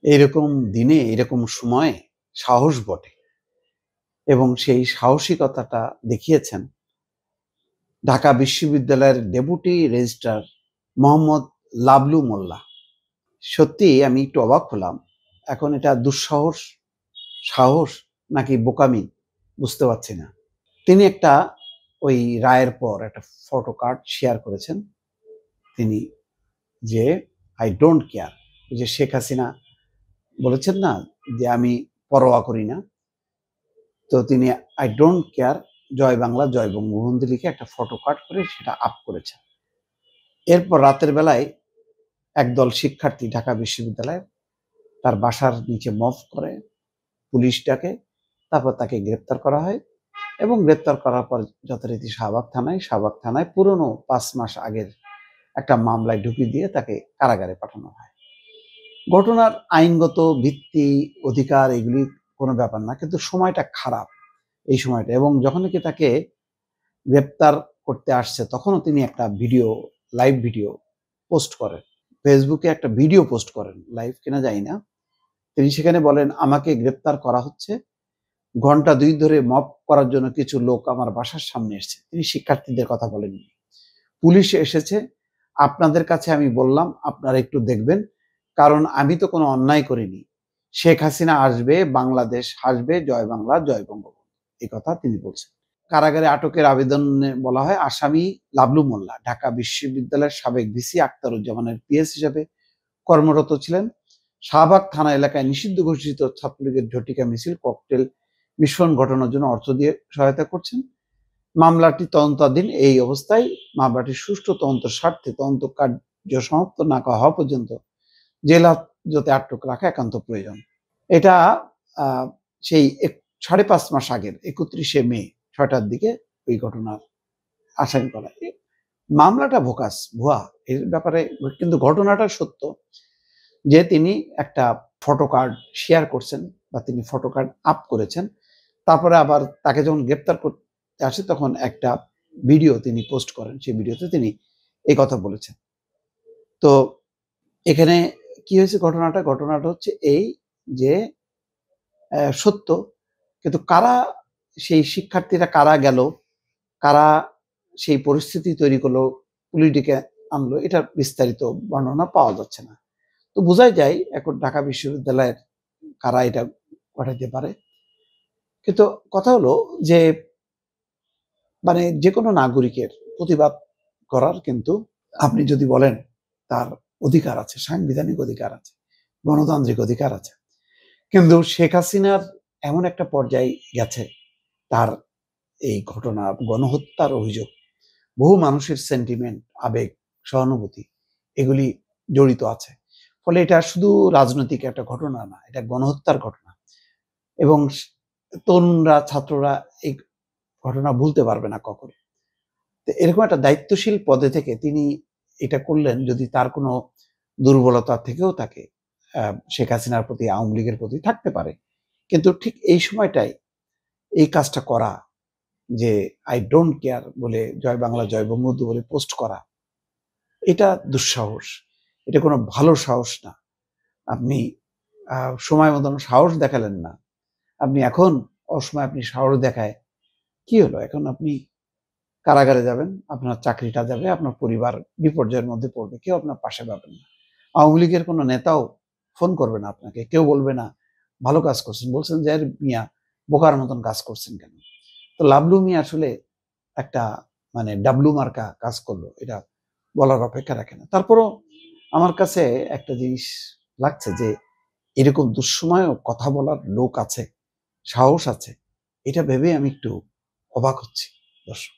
এইরকম দিনে এরকম সময়ে সাহস বটে, এবং সেই সাহসিকতাটা দেখিয়েছেন ঢাকা বিশ্ববিদ্যালয়ের ডেপুটি রেজিস্ট্রার মোহাম্মদ লাবলু মোল্লা। সত্যি আমি একটু অবাক হলাম। এখন এটা দুঃসাহস, সাহস নাকি বোকামি বুঝতে পারছি না। তিনি একটা ওই রায়ের পর একটা ফটো কার্ড শেয়ার করেছেন। তিনি যে আই ডোন্ট কেয়ার, যে শেখ হাসিনা বলেছেন না যে আমি পরোয়া করি না, তো তিনি আই ডোন্ট কেয়ার জয় বাংলা জয় বঙ্গবন্ধু লিখে একটা ফটো কার্ড করে সেটা আপ করেছেন। এরপর রাতের বেলায় একদল শিক্ষার্থী ঢাকা বিশ্ববিদ্যালয়ের তার বাসার নিচে মফ করে, পুলিশ ডাকে, তারপর তাকে গ্রেপ্তার করা হয় এবং গ্রেপ্তার করার পর যথারীতি শাহবাগ থানায় পুরনো 5 মাস আগের একটা মামলায় ঢুকিয়ে দিয়ে তাকে কারাগারে পাঠানো হয়। ঘটনার আইনগত ভিত্তি, অধিকার এগুলি কোনো ব্যাপার না, কিন্তু সময়টা খারাপ এই সময়টা। এবং যখন কি তাকে গ্রেপ্তার করতে আসছে তখনও তিনি একটা ভিডিও, লাইভ ভিডিও পোস্ট করেন, ফেসবুকে একটা ভিডিও পোস্ট করেন, লাইভ কিনা জানি না। তিনি সেখানে বলেন, আমাকে গ্রেপ্তার করা হচ্ছে, ঘন্টা 2 ধরে মপ করার জন্য কিছু লোক আমার বাসার সামনে এসেছে। তিনি শিক্ষার্থীদের কথা বলেননি। পুলিশ এসেছে, আপনাদের কাছে আমি বললাম আপনারা একটু দেখবেন, কারণ আমি তো কোনো অন্যায় করিনি। শেখ হাসিনা আসবে, বাংলাদেশ হাসবে, জয় বাংলা জয় বঙ্গবন্ধু, এই কথা তিনি বলছেন। কারাগারে আটকের আবেদনে বলা হয় আসামি লাবলু মোল্লা ঢাকা বিশ্ববিদ্যালয়ের সাবেক ভিসি আখতারুজ্জামানের পিএস হিসেবে কর্মরত ছিলেন। শাহবাগ থানা এলাকায় নিষিদ্ধ ঘোষিত ছাত্রলীগের ঝটিকা মিছিল, ককটেল বিস্ফোরণ ঘটানোর জন্য অর্থ দিয়ে সহায়তা করছেন। মামলাটি তদন্তাধীন। এই অবস্থায় মামলাটির সুষ্ঠু তদন্তের স্বার্থে তদন্ত কার্য সমাপ্ত না হওয়া পর্যন্ত জেল হাজতে আটক রাখা একান্ত প্রয়োজন। এটা সেই 5.5 মাস আগের 31শে মে 6টার দিকে ওই ঘটনার আসামি করা। মামলাটা ভুয়া এর ব্যাপারে, কিন্তু ঘটনাটা সত্য যে তিনি একটা ফটো কার্ড শেয়ার করছেন বা তিনি ফটো কার্ড আপ করেছেন। তারপরে আবার তাকে যখন গ্রেপ্তার করতে আসে তখন একটা ভিডিও তিনি পোস্ট করেন, সেই ভিডিওতে তিনি এই কথা বলেছেন। তো এখানে কি হয়েছে, ঘটনাটা হচ্ছে এই যে সত্য, কিন্তু কারা সেই শিক্ষার্থীরা কারা গেল, কারা সেই পরিস্থিতি তৈরি করলো, পুলিশ ডেকে আনলো, এটার বিস্তারিত বর্ণনা পাওয়া যাচ্ছে না। তো বোঝাই যায় এখন ঢাকা বিশ্ববিদ্যালয়ের কারা এটা ঘটাতে পারে। কিন্তু কথা হলো যে মানে যে কোনো নাগরিকের প্রতিবাদ করার কিন্তু আপনি যদি বলেন তার অধিকার আছে, সাংবিধানিক অধিকার আছে, গণতান্ত্রিক অধিকার আছে। কিন্তু শেখ হাসিনার এমন একটা পর্যায়ে গেছে, তার এই ঘটনা, গণহত্যার অভিযোগ, বহু মানুষের সেন্টিমেন্ট, আবেগ, সহানুভূতি এগুলি জড়িত আছে। ফলে এটা শুধু রাজনৈতিক একটা ঘটনা না, এটা গণহত্যার ঘটনা। এবং তরুণরা, ছাত্ররা এই ঘটনা ভুলতে পারবে না কখনো। তো এরকম একটা দায়িত্বশীল পদে থেকে তিনি এটা করলেন, যদি তার কোনো দুর্বলতা থেকেও তাকে শেখ হাসিনার প্রতি, আওয়ামী লীগের প্রতি থাকতে পারে, কিন্তু ঠিক এই সময়টাই এই কাজটা করা, যে আই ডোন্ট কেয়ার বলে জয় বাংলা জয় বঙ্গবন্ধু বলে পোস্ট করা, এটা দুঃসাহস। এটা কোনো ভালো সাহস না। আপনি সময় মতন সাহস দেখালেন না, আপনি এখন অসময় আপনি সাহস দেখায় কি হলো? এখন আপনি কারাগারে যাবেন, আপনার চাকরিটা যাবে, আপনার পরিবার বিপর্যয়ের মধ্যে পড়বে, কেউ আপনার পাশে পাবেন না। আওয়ামী লীগের কোনো নেতাও ফোন করবে না আপনাকে, কেউ বলবে না ভালো কাজ করছেন, বলছেন যে মিয়া বোকার মতন কাজ করছেন কেন। তো লাবলু মিয়া আসলে একটা মানে ডাবলু মার্কা কাজ করলো, এটা বলার অপেক্ষা রাখে না। তারপরও আমার কাছে একটা জিনিস লাগছে যে এরকম দুঃসময়েও কথা বলার লোক আছে, সাহস আছে, এটা ভেবে আমি একটু অবাক হচ্ছি দর্শক।